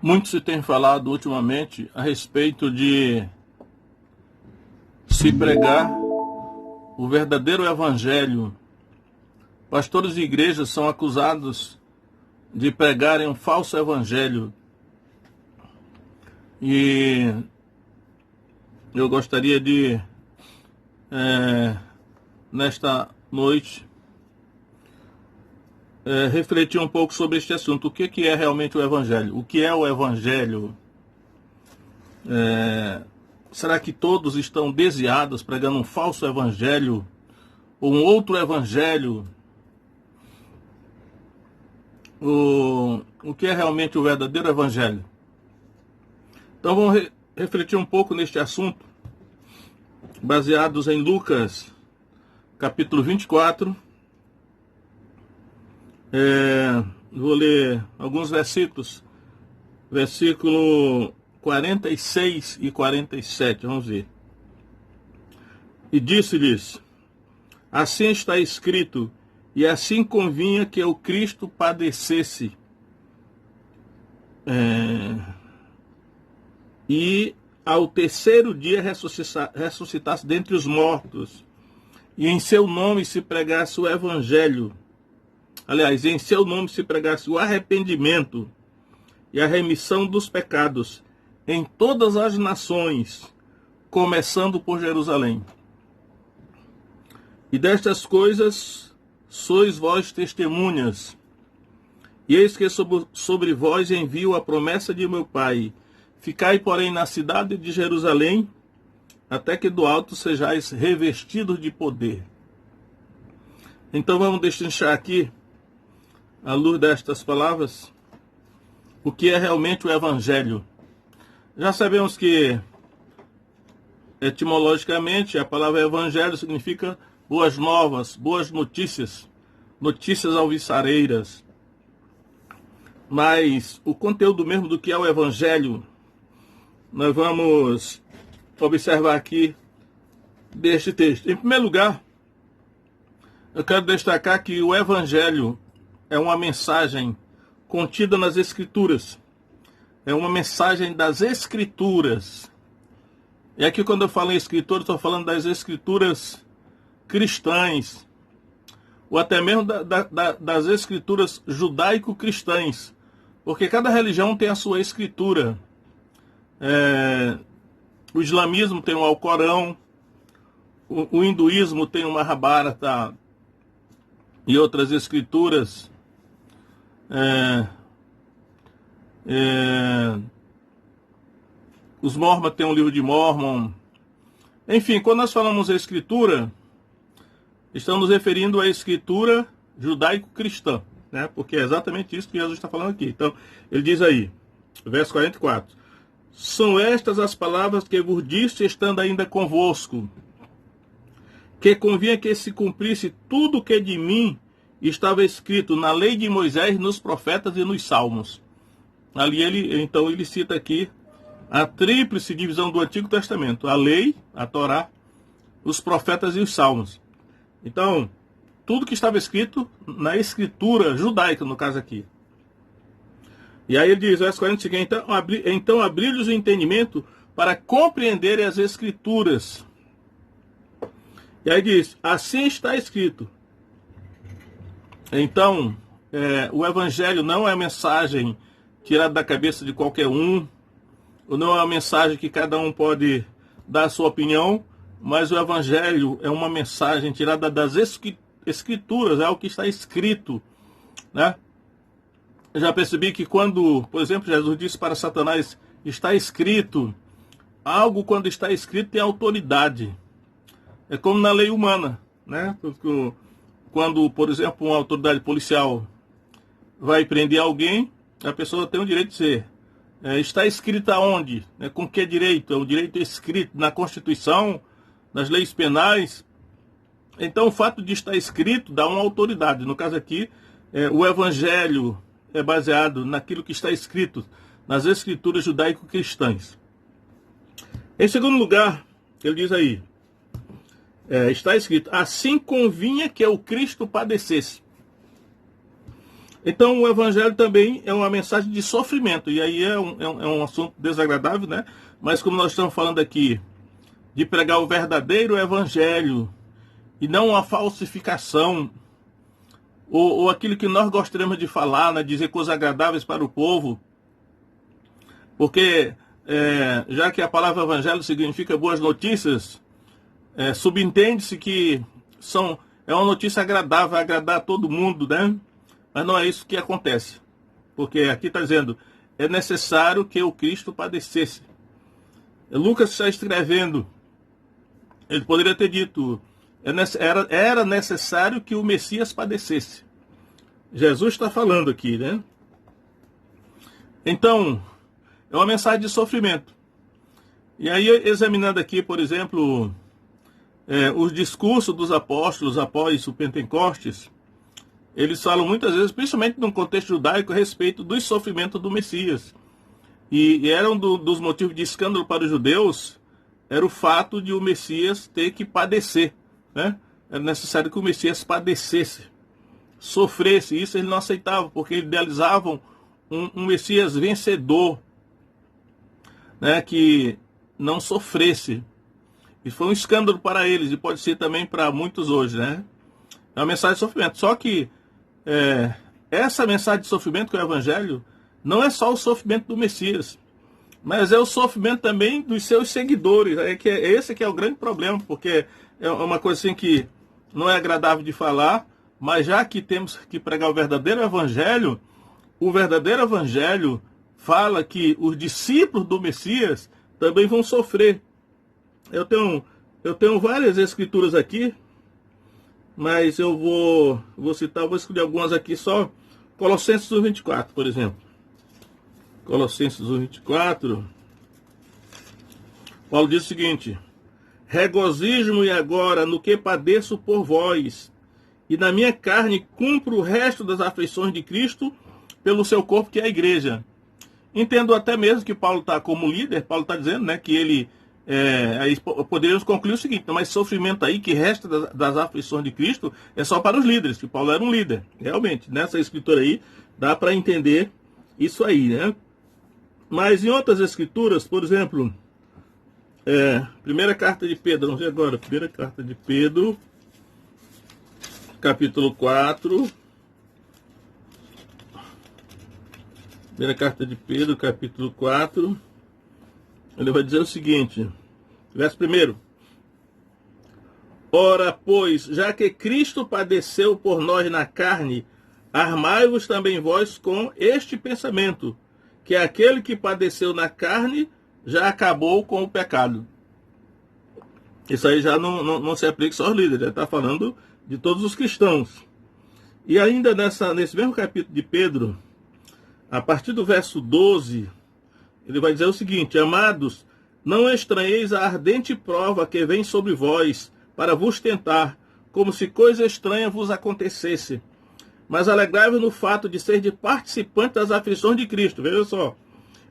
Muito se tem falado ultimamente a respeito de se pregar o verdadeiro evangelho. Pastores de igrejas são acusados de pregarem um falso evangelho. E eu gostaria de, nesta noite, refletir um pouco sobre este assunto. O que é realmente o evangelho? O que é o evangelho? Será que todos estão desviados pregando um falso evangelho ou um outro evangelho? O que é realmente o verdadeiro evangelho? Então vamos refletir um pouco neste assunto, baseados em Lucas, capítulo 24. Vou ler alguns versículos, versículo 46 e 47, vamos ver. E disse-lhes: assim está escrito, e assim convinha que o Cristo padecesse, e ao terceiro dia ressuscitasse dentre os mortos, e em seu nome se pregasse o evangelho. Aliás, em seu nome se pregasse o arrependimento e a remissão dos pecados em todas as nações, começando por Jerusalém. E destas coisas sois vós testemunhas. E eis que sobre vós envio a promessa de meu Pai. Ficai, porém, na cidade de Jerusalém, até que do alto sejais revestidos de poder. Então vamos destrinchar aqui, à luz destas palavras, o que é realmente o evangelho. Já sabemos que, etimologicamente, a palavra evangelho significa boas novas, boas notícias, notícias alvissareiras. Mas o conteúdo mesmo do que é o evangelho, nós vamos observar aqui deste texto. Em primeiro lugar, eu quero destacar que o evangelho é uma mensagem contida nas Escrituras. É uma mensagem das Escrituras. E aqui, quando eu falo em Escrituras, estou falando das Escrituras cristãs, ou até mesmo das Escrituras judaico-cristãs, porque cada religião tem a sua Escritura. O islamismo tem o Alcorão, o hinduísmo tem o Mahabharata e outras escrituras. Os Mormons têm um livro de Mormon. Enfim, quando nós falamos a escritura, estamos nos referindo à escritura judaico-cristã, né? Porque é exatamente isso que Jesus está falando aqui. Então, ele diz aí, verso 44, são estas as palavras que vos disse estando ainda convosco, que convinha que se cumprisse tudo o que de mim estava escrito na lei de Moisés, nos profetas e nos salmos. Ali ele cita aqui a tríplice divisão do Antigo Testamento: a lei, a Torá, os profetas e os salmos. Então, tudo que estava escrito na escritura judaica, no caso aqui. E aí ele diz, verso 45, então abri-lhes o entendimento para compreenderem as escrituras. E aí diz, assim está escrito. Então, o evangelho não é a mensagem tirada da cabeça de qualquer um, ou não é uma mensagem que cada um pode dar a sua opinião, mas o evangelho é uma mensagem tirada das escrituras, é o que está escrito, né? Eu já percebi que quando, por exemplo, Jesus disse para Satanás, está escrito, algo quando está escrito tem autoridade. É como na lei humana, né? Quando, por exemplo, uma autoridade policial vai prender alguém, a pessoa tem o direito de ser. Está escrito aonde? Com que direito? É o direito escrito na Constituição, nas leis penais. Então, o fato de estar escrito dá uma autoridade. No caso aqui, o Evangelho é baseado naquilo que está escrito nas Escrituras judaico-cristãs. Em segundo lugar, ele diz aí, está escrito, assim convinha que o Cristo padecesse. Então o evangelho também é uma mensagem de sofrimento, e aí é um assunto desagradável, né? Mas como nós estamos falando aqui de pregar o verdadeiro evangelho e não a falsificação, ou aquilo que nós gostaríamos de falar, né? Dizer coisas agradáveis para o povo, porque já que a palavra evangelho significa boas notícias, subentende-se que é uma notícia agradável, vai agradar a todo mundo, né? Mas não é isso que acontece. Porque aqui está dizendo, é necessário que o Cristo padecesse. Lucas está escrevendo, ele poderia ter dito, era necessário que o Messias padecesse. Jesus está falando aqui, né? Então, é uma mensagem de sofrimento. E aí, examinando aqui, por exemplo, os discursos dos apóstolos após o Pentecostes, eles falam muitas vezes, principalmente num contexto judaico, a respeito dos sofrimentos do Messias. E era dos motivos de escândalo para os judeus, era o fato de o Messias ter que padecer, né? Era necessário que o Messias padecesse, sofresse. Isso eles não aceitavam, porque idealizavam um Messias vencedor, né? Que não sofresse. E foi um escândalo para eles, e pode ser também para muitos hoje, né? É uma mensagem de sofrimento. Só que essa mensagem de sofrimento que é o Evangelho não é só o sofrimento do Messias, mas é o sofrimento também dos seus seguidores. Esse que é o grande problema, porque é uma coisa assim que não é agradável de falar, mas já que temos que pregar o verdadeiro Evangelho fala que os discípulos do Messias também vão sofrer. Eu tenho várias escrituras aqui, mas eu vou escolher algumas aqui só. Colossenses 1:24, por exemplo. Colossenses 1:24. Paulo diz o seguinte: regozijo-me agora no que padeço por vós, e na minha carne cumpro o resto das aflições de Cristo pelo seu corpo, que é a igreja. Entendo até mesmo que Paulo está como líder, Paulo está dizendo, né, que ele... aí poderíamos concluir o seguinte: mas sofrimento aí que resta das aflições de Cristo é só para os líderes, que Paulo era um líder. Realmente, nessa escritura aí dá para entender isso aí, né? Mas em outras escrituras, por exemplo, primeira carta de Pedro, vamos ver agora, primeira carta de Pedro, capítulo 4. Primeira carta de Pedro, capítulo 4. Ele vai dizer o seguinte, verso 1. Ora, pois, já que Cristo padeceu por nós na carne, armai-vos também vós com este pensamento, que aquele que padeceu na carne já acabou com o pecado. Isso aí já não se aplica só aos líderes, já está falando de todos os cristãos. E ainda nesse mesmo capítulo de Pedro, a partir do verso 12, ele vai dizer o seguinte: amados, não estranheis a ardente prova que vem sobre vós para vos tentar, como se coisa estranha vos acontecesse. Mas alegrai-vos no fato de ser de participante das aflições de Cristo, veja só,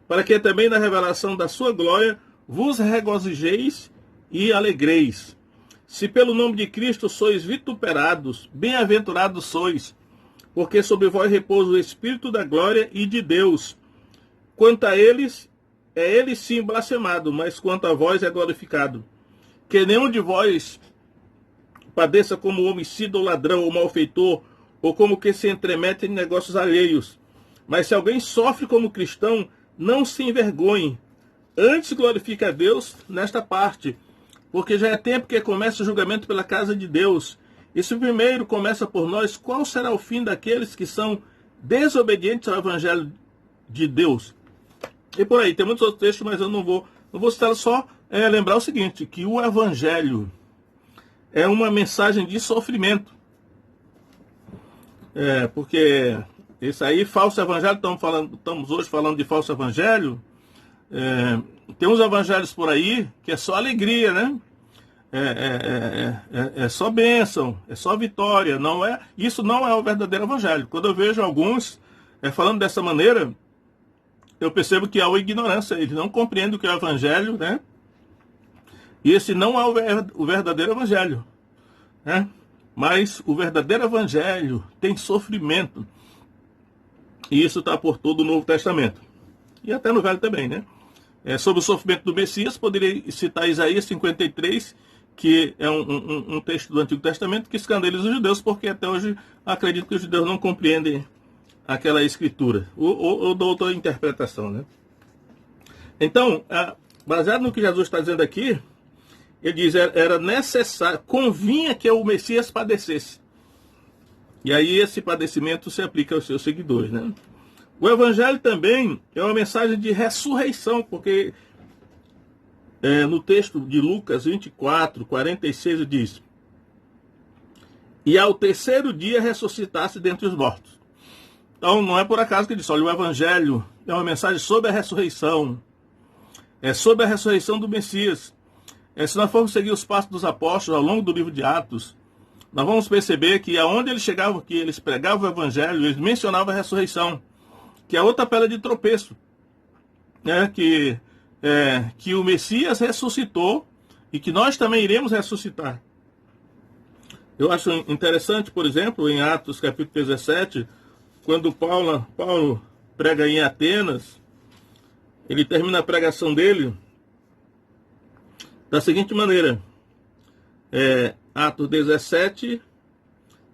para que também na revelação da sua glória vos regozijeis e alegreis. Se pelo nome de Cristo sois vituperados, bem-aventurados sois, porque sobre vós repousa o Espírito da glória e de Deus. Quanto a eles, é ele sim blasfemado, mas quanto a vós é glorificado. Que nenhum de vós padeça como homicida ou ladrão ou malfeitor, ou como que se entremete em negócios alheios. Mas se alguém sofre como cristão, não se envergonhe. Antes glorifique a Deus nesta parte, porque já é tempo que começa o julgamento pela casa de Deus. E se primeiro começa por nós, qual será o fim daqueles que são desobedientes ao Evangelho de Deus? E por aí, tem muitos outros textos, mas eu não vou citar, só lembrar o seguinte, que o Evangelho é uma mensagem de sofrimento. Porque isso aí, falso evangelho, estamos hoje falando de falso evangelho, tem uns evangelhos por aí que é só alegria, né? É só bênção, é só vitória, isso não é o verdadeiro evangelho. Quando eu vejo alguns falando dessa maneira, eu percebo que há uma ignorância, eles não compreendem o que é o evangelho, né? E esse não é o verdadeiro evangelho, né? Mas o verdadeiro evangelho tem sofrimento. E isso está por todo o Novo Testamento. E até no Velho também, né? Sobre o sofrimento do Messias, poderia citar Isaías 53, que é um texto do Antigo Testamento que escandaliza os judeus, porque até hoje acredito que os judeus não compreendem aquela escritura, ou da outra interpretação, né? Então, baseado no que Jesus está dizendo aqui, ele diz, era necessário, convinha que o Messias padecesse. E aí esse padecimento se aplica aos seus seguidores, né? O Evangelho também é uma mensagem de ressurreição, porque no texto de Lucas 24, 46, diz: e ao terceiro dia ressuscitasse dentre os mortos. Então não é por acaso que ele diz, olha, o Evangelho é uma mensagem sobre a ressurreição, é sobre a ressurreição do Messias. Se nós formos seguir os passos dos apóstolos ao longo do livro de Atos, nós vamos perceber que aonde eles chegavam, que eles pregavam o Evangelho, eles mencionavam a ressurreição, que é outra pedra de tropeço, né? Que o Messias ressuscitou e que nós também iremos ressuscitar. Eu acho interessante, por exemplo, em Atos capítulo 17, quando Paulo prega em Atenas, ele termina a pregação dele da seguinte maneira, Atos 17,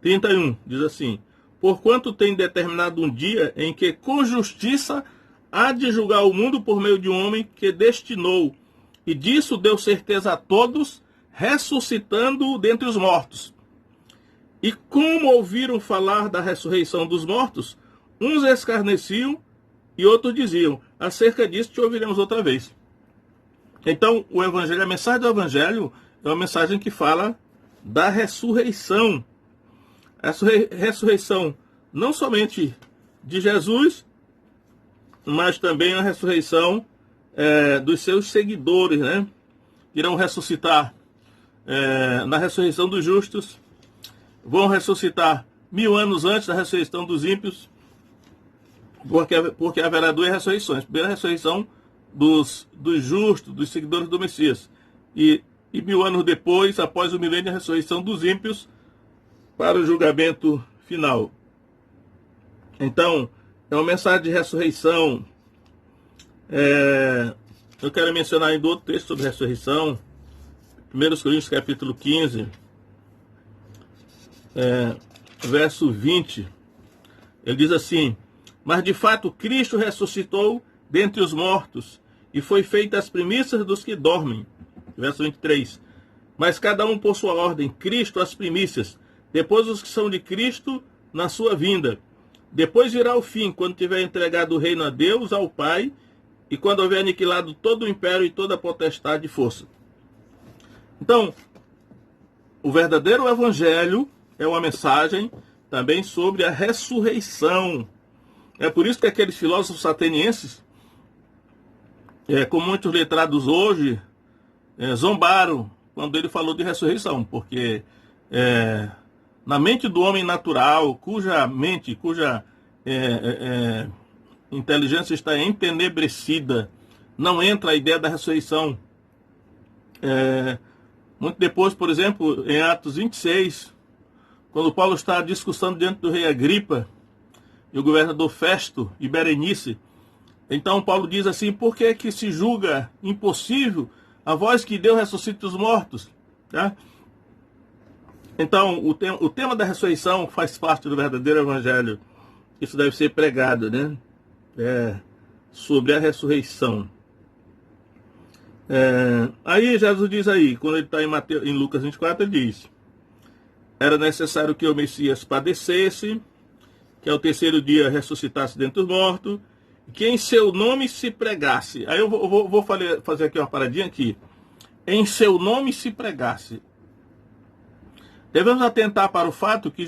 31, diz assim: porquanto tem determinado um dia em que com justiça há de julgar o mundo por meio de um homem que destinou, e disso deu certeza a todos, ressuscitando-o dentre os mortos. E como ouviram falar da ressurreição dos mortos, uns escarneciam e outros diziam, acerca disso te ouviremos outra vez. Então, o Evangelho, a mensagem do Evangelho é uma mensagem que fala da ressurreição. A ressurreição não somente de Jesus, mas também a ressurreição dos seus seguidores, né? Irão ressuscitar na ressurreição dos justos, vão ressuscitar 1000 anos antes da ressurreição dos ímpios, porque haverá duas ressurreições. Primeira ressurreição dos justos, dos seguidores do Messias, e 1000 anos depois, após o milênio, a ressurreição dos ímpios para o julgamento final. Então, é uma mensagem de ressurreição. Eu quero mencionar ainda outro texto sobre ressurreição, 1 Coríntios capítulo 15, verso 20, ele diz assim: mas de fato Cristo ressuscitou dentre os mortos, e foi feita as primícias dos que dormem. Verso 23. Mas cada um por sua ordem, Cristo as primícias, depois os que são de Cristo na sua vinda. Depois virá o fim, quando tiver entregado o reino a Deus, ao Pai, e quando houver aniquilado todo o império e toda a potestade e força. Então, o verdadeiro Evangelho é uma mensagem também sobre a ressurreição. É por isso que aqueles filósofos atenienses, como muitos letrados hoje, zombaram quando ele falou de ressurreição, porque na mente do homem natural, cuja inteligência está entenebrecida, não entra a ideia da ressurreição. Muito depois, por exemplo, em Atos 26, quando Paulo está discussando diante do rei Agripa e o governador Festo e Berenice, então Paulo diz assim: por que que se julga impossível a voz que Deus ressuscita os mortos? Tá? Então, o tema da ressurreição faz parte do verdadeiro Evangelho. Isso deve ser pregado, né? Sobre a ressurreição. Aí Jesus diz aí, quando ele está em Lucas 24, ele diz: era necessário que o Messias padecesse, que ao terceiro dia ressuscitasse dentre os mortos, que em seu nome se pregasse. Aí eu vou fazer aqui uma paradinha aqui. Em seu nome se pregasse. Devemos atentar para o fato que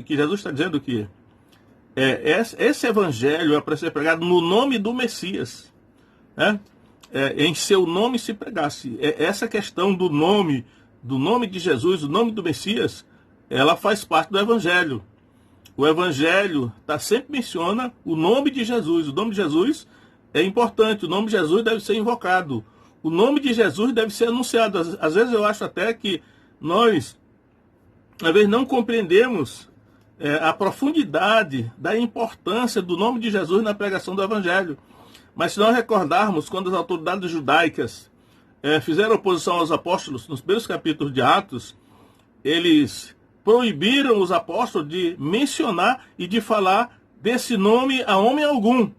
Jesus está dizendo que esse evangelho é para ser pregado no nome do Messias. Né? Em seu nome se pregasse. Essa questão do nome de Jesus, do nome do Messias, ela faz parte do evangelho. O Evangelho sempre menciona o nome de Jesus. O nome de Jesus é importante. O nome de Jesus deve ser invocado. O nome de Jesus deve ser anunciado. Às vezes eu acho até que nós, às vezes, não compreendemos a profundidade da importância do nome de Jesus na pregação do Evangelho. Mas se nós recordarmos, quando as autoridades judaicas fizeram oposição aos apóstolos, nos primeiros capítulos de Atos, eles proibiram os apóstolos de mencionar e de falar desse nome a homem algum.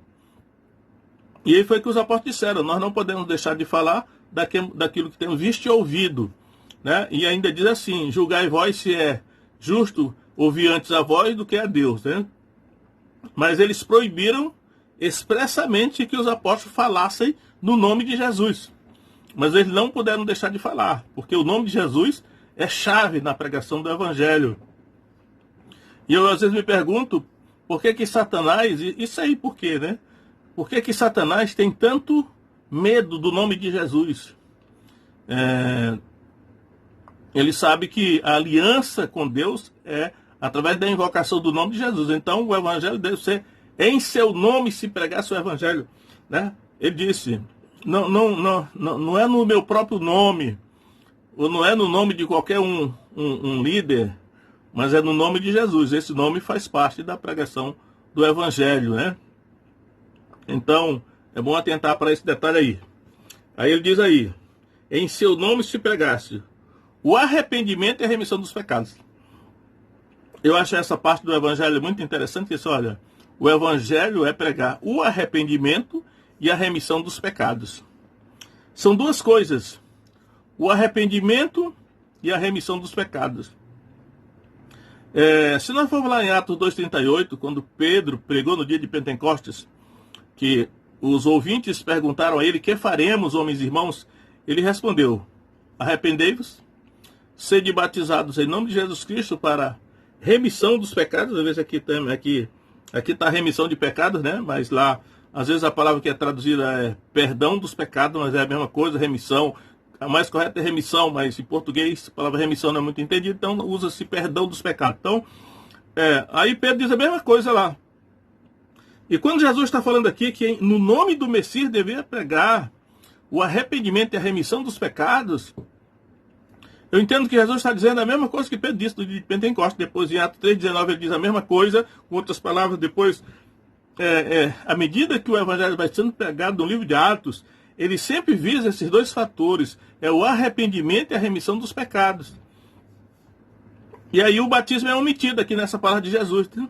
E aí foi que os apóstolos disseram: nós não podemos deixar de falar daquilo que temos visto e ouvido. Né? E ainda diz assim: julgai vós se é justo ouvir antes a voz do que a Deus. Né? Mas eles proibiram expressamente que os apóstolos falassem no nome de Jesus. Mas eles não puderam deixar de falar, porque o nome de Jesus é chave na pregação do Evangelho. E eu às vezes me pergunto, por que Satanás, isso aí por quê, né? Por que Satanás tem tanto medo do nome de Jesus? Ele sabe que a aliança com Deus é através da invocação do nome de Jesus. Então o Evangelho deve ser em seu nome se pregasse o Evangelho. Né? Ele disse, não é no meu próprio nome, ou não é no nome de qualquer um líder, mas é no nome de Jesus. Esse nome faz parte da pregação do Evangelho, né? Então, é bom atentar para esse detalhe aí. Aí ele diz aí, em seu nome se pregasse o arrependimento e a remissão dos pecados. Eu acho essa parte do Evangelho muito interessante, que olha, o Evangelho é pregar o arrependimento e a remissão dos pecados. São duas coisas, o arrependimento e a remissão dos pecados. Se nós formos lá em Atos 2,38, quando Pedro pregou no dia de Pentecostes, que os ouvintes perguntaram a ele: que faremos, homens e irmãos? Ele respondeu: arrependei-vos, sede batizados em nome de Jesus Cristo para remissão dos pecados. Às vezes aqui está a remissão de pecados, né? Mas lá, às vezes a palavra que é traduzida é perdão dos pecados, mas é a mesma coisa, remissão. A mais correta é remissão, mas em português a palavra remissão não é muito entendida, então usa-se perdão dos pecados. Então, aí Pedro diz a mesma coisa lá. E quando Jesus está falando aqui que no nome do Messias deveria pregar o arrependimento e a remissão dos pecados, eu entendo que Jesus está dizendo a mesma coisa que Pedro disse no dia de Pentecostes. Depois em Atos 3,19 ele diz a mesma coisa, com outras palavras. Depois, à medida que o Evangelho vai sendo pregado no livro de Atos, ele sempre visa esses dois fatores, o arrependimento e a remissão dos pecados. E aí o batismo é omitido aqui nessa palavra de Jesus, né?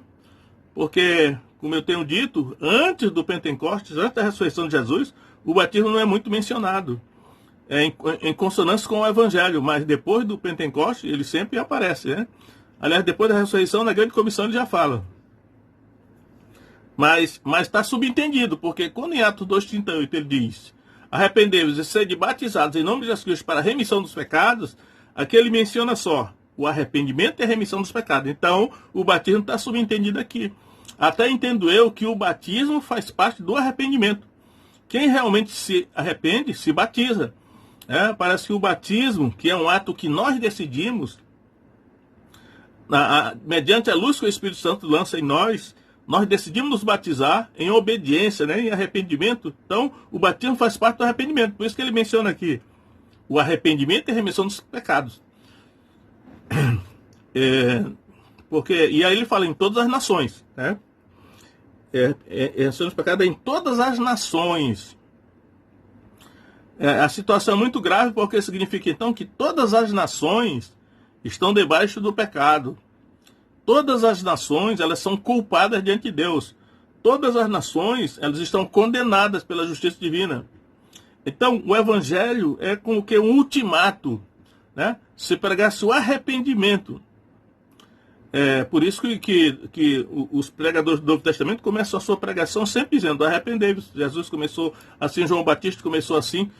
Porque, como eu tenho dito, antes do Pentecostes, antes da ressurreição de Jesus, o batismo não é muito mencionado. Em consonância com o Evangelho, mas depois do Pentecostes ele sempre aparece, né? Aliás, depois da ressurreição, na grande comissão ele já fala. Mas está subentendido, porque quando em Atos 2,38 ele diz: arrependei-vos e sede batizados em nome de Jesus Cristo para a remissão dos pecados, aqui ele menciona só o arrependimento e a remissão dos pecados. Então, o batismo está subentendido aqui. Até entendo eu que o batismo faz parte do arrependimento. Quem realmente se arrepende, se batiza. Parece que o batismo, que é um ato que nós decidimos, mediante a luz que o Espírito Santo lança em nós decidimos nos batizar em obediência, né, em arrependimento. Então, o batismo faz parte do arrependimento. Por isso que ele menciona aqui o arrependimento e a remissão dos pecados. E aí ele fala em todas as nações, né? Remissão dos pecados em todas as nações. A situação é muito grave, porque significa então que todas as nações estão debaixo do pecado. Todas as nações, elas são culpadas diante de Deus. Todas as nações, elas estão condenadas pela justiça divina. Então, o Evangelho é como que um ultimato, né? Se pregasse o arrependimento. Por isso que os pregadores do Novo Testamento começam a sua pregação sempre dizendo: arrependei-vos. Jesus começou assim, João Batista começou assim.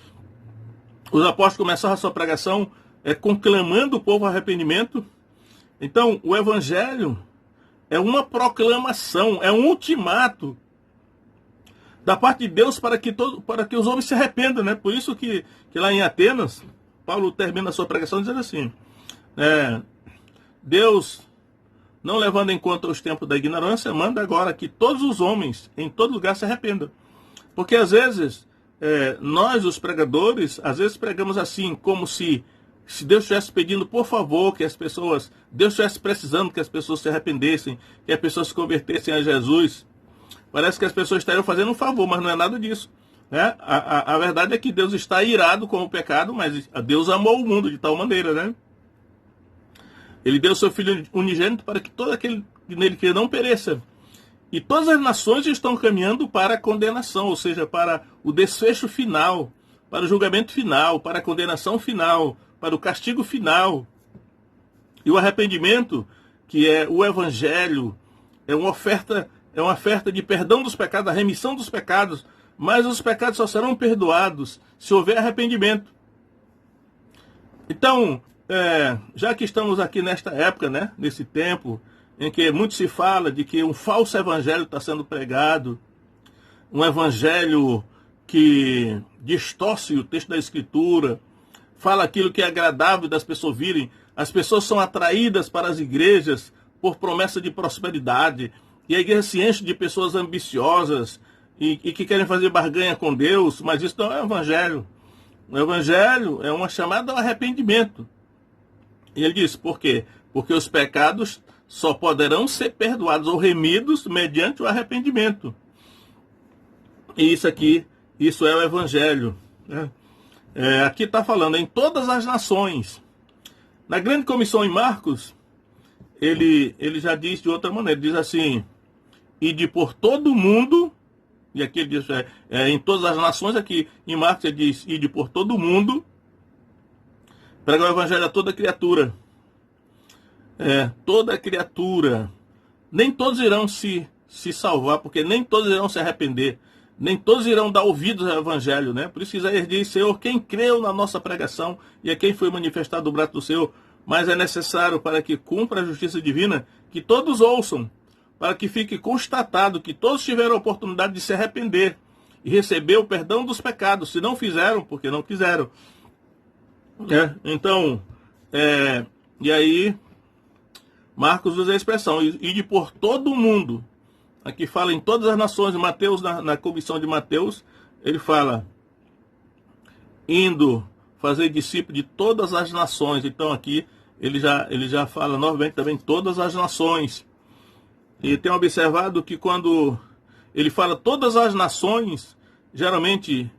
Os apóstolos começaram a sua pregação conclamando o povo ao arrependimento. Então, o Evangelho é uma proclamação, é um ultimato da parte de Deus para que os homens se arrependam, né? Por isso que lá em Atenas, Paulo termina a sua pregação dizendo assim: Deus, não levando em conta os tempos da ignorância, manda agora que todos os homens, em todo lugar, se arrependam. Porque às vezes, nós, os pregadores, às vezes pregamos assim, como se se Deus estivesse pedindo, por favor, que as pessoas, Deus estivesse precisando que as pessoas se arrependessem, que as pessoas se convertessem a Jesus, parece que as pessoas estariam fazendo um favor, mas não é nada disso. Né? A verdade é que Deus está irado com o pecado, mas Deus amou o mundo de tal maneira, né? Ele deu seu Filho unigênito para que todo aquele que nele crê não pereça. E todas as nações estão caminhando para a condenação, ou seja, para o desfecho final, para o julgamento final, para a condenação final, para o castigo final. E o arrependimento, que é o Evangelho, é uma oferta de perdão dos pecados, a remissão dos pecados, mas os pecados só serão perdoados se houver arrependimento. Então, já que estamos aqui nesta época, né, nesse tempo, em que muito se fala de que um falso evangelho está sendo pregado, um evangelho que distorce o texto da Escritura, fala aquilo que é agradável das pessoas virem, as pessoas são atraídas para as igrejas por promessa de prosperidade, e a igreja se enche de pessoas ambiciosas e que querem fazer barganha com Deus, mas isso não é o evangelho. O evangelho é uma chamada ao arrependimento. E ele diz, por quê? Porque os pecados só poderão ser perdoados ou remidos mediante o arrependimento. E isso é o Evangelho. Né? Aqui está falando em todas as nações. Na grande comissão em Marcos, ele já diz de outra maneira, diz assim, ide por todo o mundo, e aqui ele diz, em todas as nações, aqui em Marcos ele diz, ide por todo o mundo, pregar o Evangelho a toda criatura. Toda criatura. Nem todos irão se salvar, porque nem todos irão se arrepender. Nem todos irão dar ouvidos ao Evangelho, né? Por isso Isaías diz, Senhor, quem creu na nossa pregação e a quem foi manifestado o braço do Senhor, mas é necessário para que cumpra a justiça divina, que todos ouçam, para que fique constatado que todos tiveram a oportunidade de se arrepender e receber o perdão dos pecados, se não fizeram, porque não quiseram. Então, e aí, Marcos usa a expressão, ide por todo o mundo. Aqui fala em todas as nações. Mateus, na comissão de Mateus, ele fala, indo fazer discípulo de todas as nações. Então aqui, ele já fala novamente também todas as nações. E tem observado que quando ele fala todas as nações, geralmente,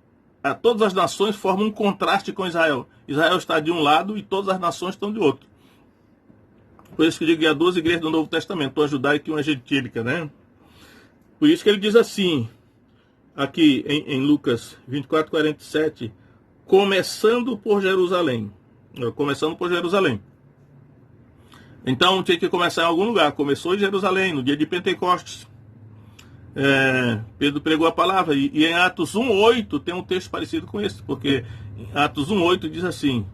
todas as nações formam um contraste com Israel. Israel está de um lado e todas as nações estão de outro. Por isso que eu digo que há 12 igrejas do Novo Testamento, uma judaica e uma gentílica, né? Por isso que ele diz assim, aqui em Lucas 24, 47, começando por Jerusalém. Começando por Jerusalém. Então tinha que começar em algum lugar. Começou em Jerusalém, no dia de Pentecostes. Pedro pregou a palavra. E em Atos 1:8 tem um texto parecido com esse, porque em Atos 1:8 diz assim,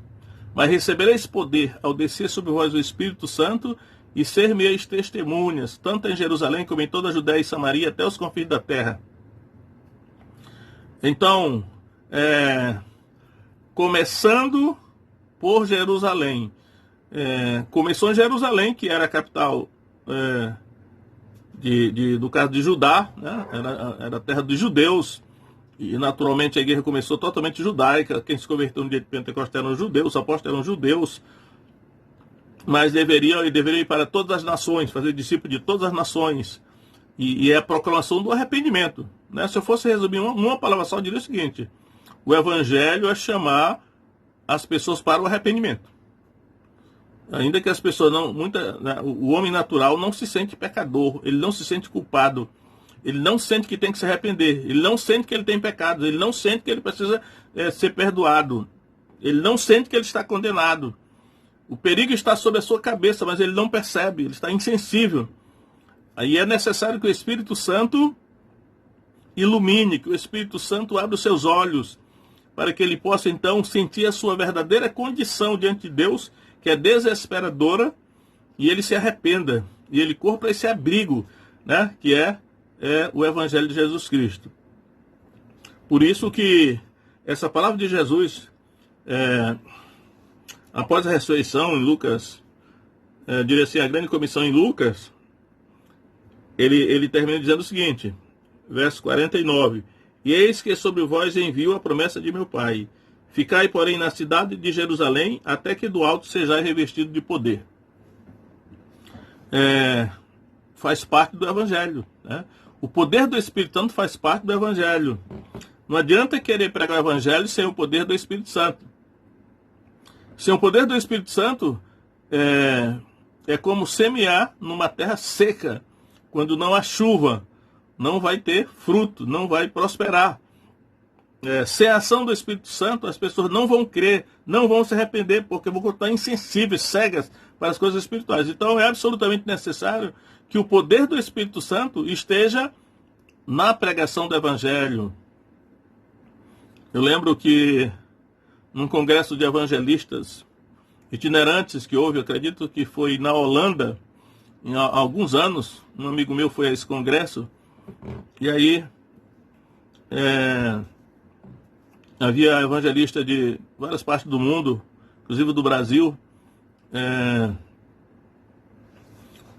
mas recebereis poder ao descer sobre vós o Espírito Santo e ser-me-eis testemunhas, tanto em Jerusalém como em toda a Judéia e Samaria, até os confins da terra. Então, começando por Jerusalém. Começou em Jerusalém, que era a capital do caso de Judá, né? Era a terra dos judeus, e naturalmente a igreja começou totalmente judaica. Quem se converteu no dia de Pentecostes eram os judeus, os apóstolos eram judeus, mas deveriam ir para todas as nações, fazer discípulo de todas as nações, e é a proclamação do arrependimento, né? Se eu fosse resumir uma palavra só, eu diria o seguinte, o Evangelho é chamar as pessoas para o arrependimento. Ainda que as pessoas o homem natural não se sente pecador, ele não se sente culpado, ele não sente que tem que se arrepender, ele não sente que ele tem pecados, ele não sente que ele precisa ser perdoado, ele não sente que ele está condenado. O perigo está sobre a sua cabeça, mas ele não percebe, ele está insensível. Aí é necessário que o Espírito Santo ilumine, que o Espírito Santo abra os seus olhos, para que ele possa então sentir a sua verdadeira condição diante de Deus, que é desesperadora, e ele se arrependa, e ele corra para esse abrigo, né, que é o Evangelho de Jesus Cristo. Por isso que essa palavra de Jesus, após a ressurreição, em Lucas, diria assim, a grande comissão em Lucas, ele termina dizendo o seguinte, verso 49, e eis que sobre vós envio a promessa de meu Pai, Ficai, porém, na cidade de Jerusalém, até que do alto sejais revestido de poder. Faz parte do Evangelho, né? O poder do Espírito Santo faz parte do Evangelho. Não adianta querer pregar o Evangelho sem o poder do Espírito Santo. Sem o poder do Espírito Santo, é como semear numa terra seca. Quando não há chuva, não vai ter fruto, não vai prosperar. Sem a ação do Espírito Santo, as pessoas não vão crer, não vão se arrepender, porque vão estar insensíveis, cegas para as coisas espirituais. Então é absolutamente necessário que o poder do Espírito Santo esteja na pregação do Evangelho. Eu lembro que num congresso de evangelistas itinerantes que houve, eu acredito que foi na Holanda, há alguns anos, um amigo meu foi a esse congresso, e aí havia evangelistas de várias partes do mundo, inclusive do Brasil.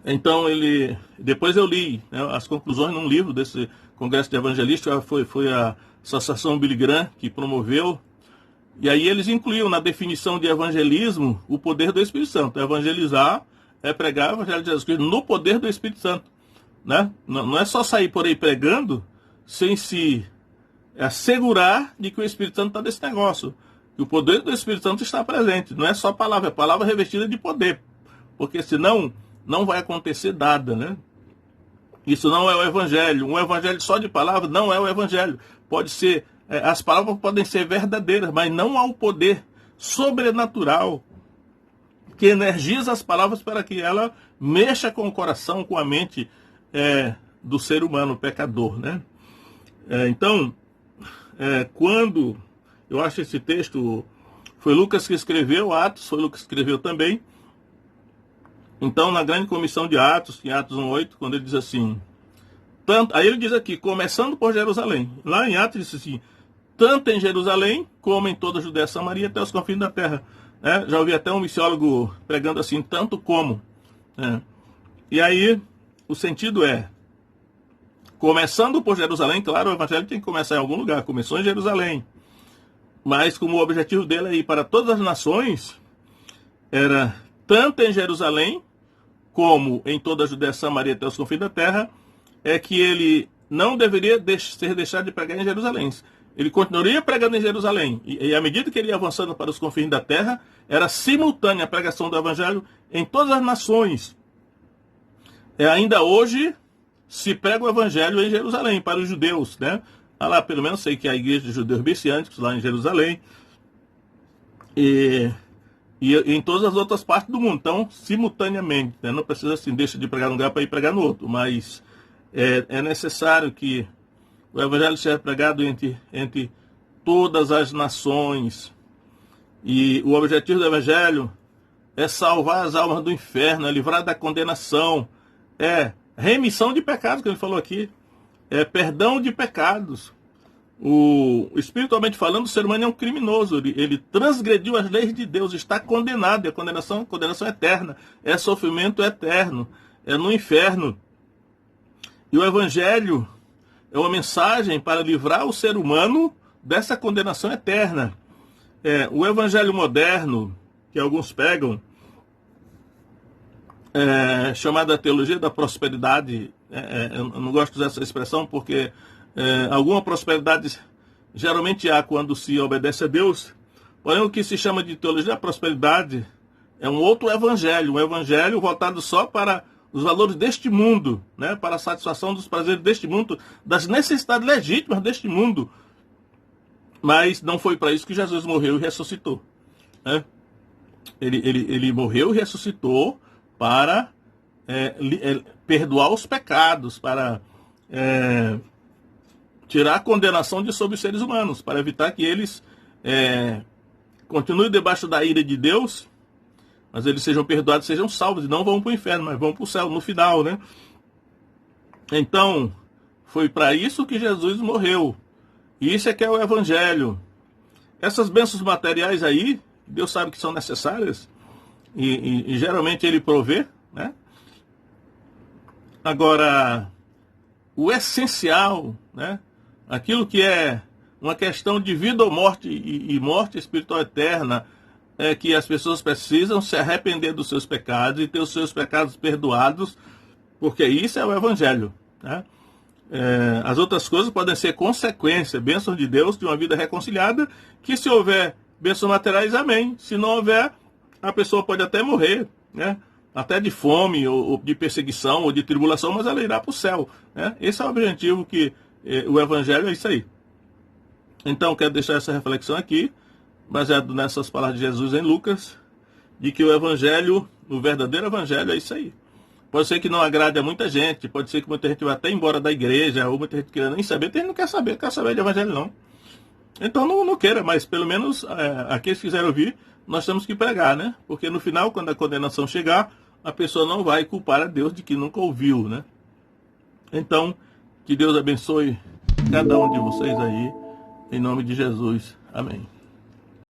Então depois eu li, né, as conclusões num livro desse congresso de evangelistas, foi a Associação Billy Graham que promoveu, e aí eles incluíam na definição de evangelismo o poder do Espírito Santo. Evangelizar é pregar o Evangelho de Jesus Cristo no poder do Espírito Santo, né? Não é só sair por aí pregando sem se assegurar de que o Espírito Santo está nesse negócio, que o poder do Espírito Santo está presente. Não é só palavra, é palavra revestida de poder, porque senão não vai acontecer nada, né? Isso não é o Evangelho. Um Evangelho só de palavra não é o Evangelho. Pode ser, as palavras podem ser verdadeiras, mas não há o poder sobrenatural que energiza as palavras para que ela mexa com o coração, com a mente do ser humano, pecador, né? Então, quando eu acho esse texto, foi Lucas que escreveu, Atos, foi Lucas que escreveu também. Então, na grande comissão de Atos, em Atos 1:8, quando ele diz assim, aí ele diz aqui, começando por Jerusalém. Lá em Atos ele diz assim, tanto em Jerusalém, como em toda a Judéia e Samaria, até os confins da terra. Já ouvi até um missiólogo pregando assim, tanto como. E aí, o sentido começando por Jerusalém, claro, o evangelho tem que começar em algum lugar, começou em Jerusalém. Mas como o objetivo dele é ir para todas as nações, era tanto em Jerusalém, como em toda a Judéia e Samaria até os confins da terra, é que ele não deveria ser deixado de pregar em Jerusalém. Ele continuaria pregando em Jerusalém. E à medida que ele ia avançando para os confins da terra, era simultânea a pregação do evangelho em todas as nações. Ainda hoje se prega o evangelho em Jerusalém, para os judeus, né? Lá, pelo menos sei que a igreja de judeus messiânicos lá em Jerusalém. E em todas as outras partes do mundo. Então, simultaneamente, né? Não precisa assim, deixa de pregar num lugar para ir pregar no outro. Mas é necessário que o evangelho seja pregado entre todas as nações. E o objetivo do evangelho é salvar as almas do inferno, é livrar da condenação, é remissão de pecados, que ele falou aqui, é perdão de pecados. Espiritualmente falando, o ser humano é um criminoso, ele transgrediu as leis de Deus, está condenado, e a condenação é eterna, é sofrimento eterno, é no inferno. E o evangelho é uma mensagem para livrar o ser humano dessa condenação eterna. O evangelho moderno, que alguns pegam, chamada teologia da prosperidade, eu não gosto de usar essa expressão porque alguma prosperidade geralmente há quando se obedece a Deus, porém o que se chama de teologia da prosperidade é um outro evangelho, um evangelho voltado só para os valores deste mundo, né, para a satisfação dos prazeres deste mundo, das necessidades legítimas deste mundo. Mas não foi para isso que Jesus morreu e ressuscitou, né? Ele morreu e ressuscitou para perdoar os pecados, para tirar a condenação de sobre os seres humanos, para evitar que eles continuem debaixo da ira de Deus, mas eles sejam perdoados, sejam salvos, e não vão para o inferno, mas vão para o céu no final, né? Então, foi para isso que Jesus morreu. E isso é que é o evangelho. Essas bênçãos materiais aí, Deus sabe que são necessárias, e geralmente Ele provê, né? Agora, o essencial, né? Aquilo que é uma questão de vida ou morte e morte espiritual eterna, é que as pessoas precisam se arrepender dos seus pecados e ter os seus pecados perdoados, porque isso é o Evangelho, né? As outras coisas podem ser consequência, bênção de Deus, de uma vida reconciliada, que se houver bênçãos materiais, amém. Se não houver, a pessoa pode até morrer, né? Até de fome, ou de perseguição, ou de tribulação, mas ela irá para o céu, né? Esse é o objetivo que o Evangelho é isso aí. Então, quero deixar essa reflexão aqui, baseado nessas palavras de Jesus em Lucas, de que o Evangelho, o verdadeiro Evangelho é isso aí. Pode ser que não agrade a muita gente, pode ser que muita gente vá até embora da igreja, ou muita gente queira nem saber, tem gente não quer saber de Evangelho não. Então não queira, mas pelo menos aqueles que quiserem ouvir, nós temos que pregar, né? Porque no final, quando a condenação chegar, a pessoa não vai culpar a Deus de que nunca ouviu, né? Então, que Deus abençoe cada um de vocês aí, em nome de Jesus. Amém.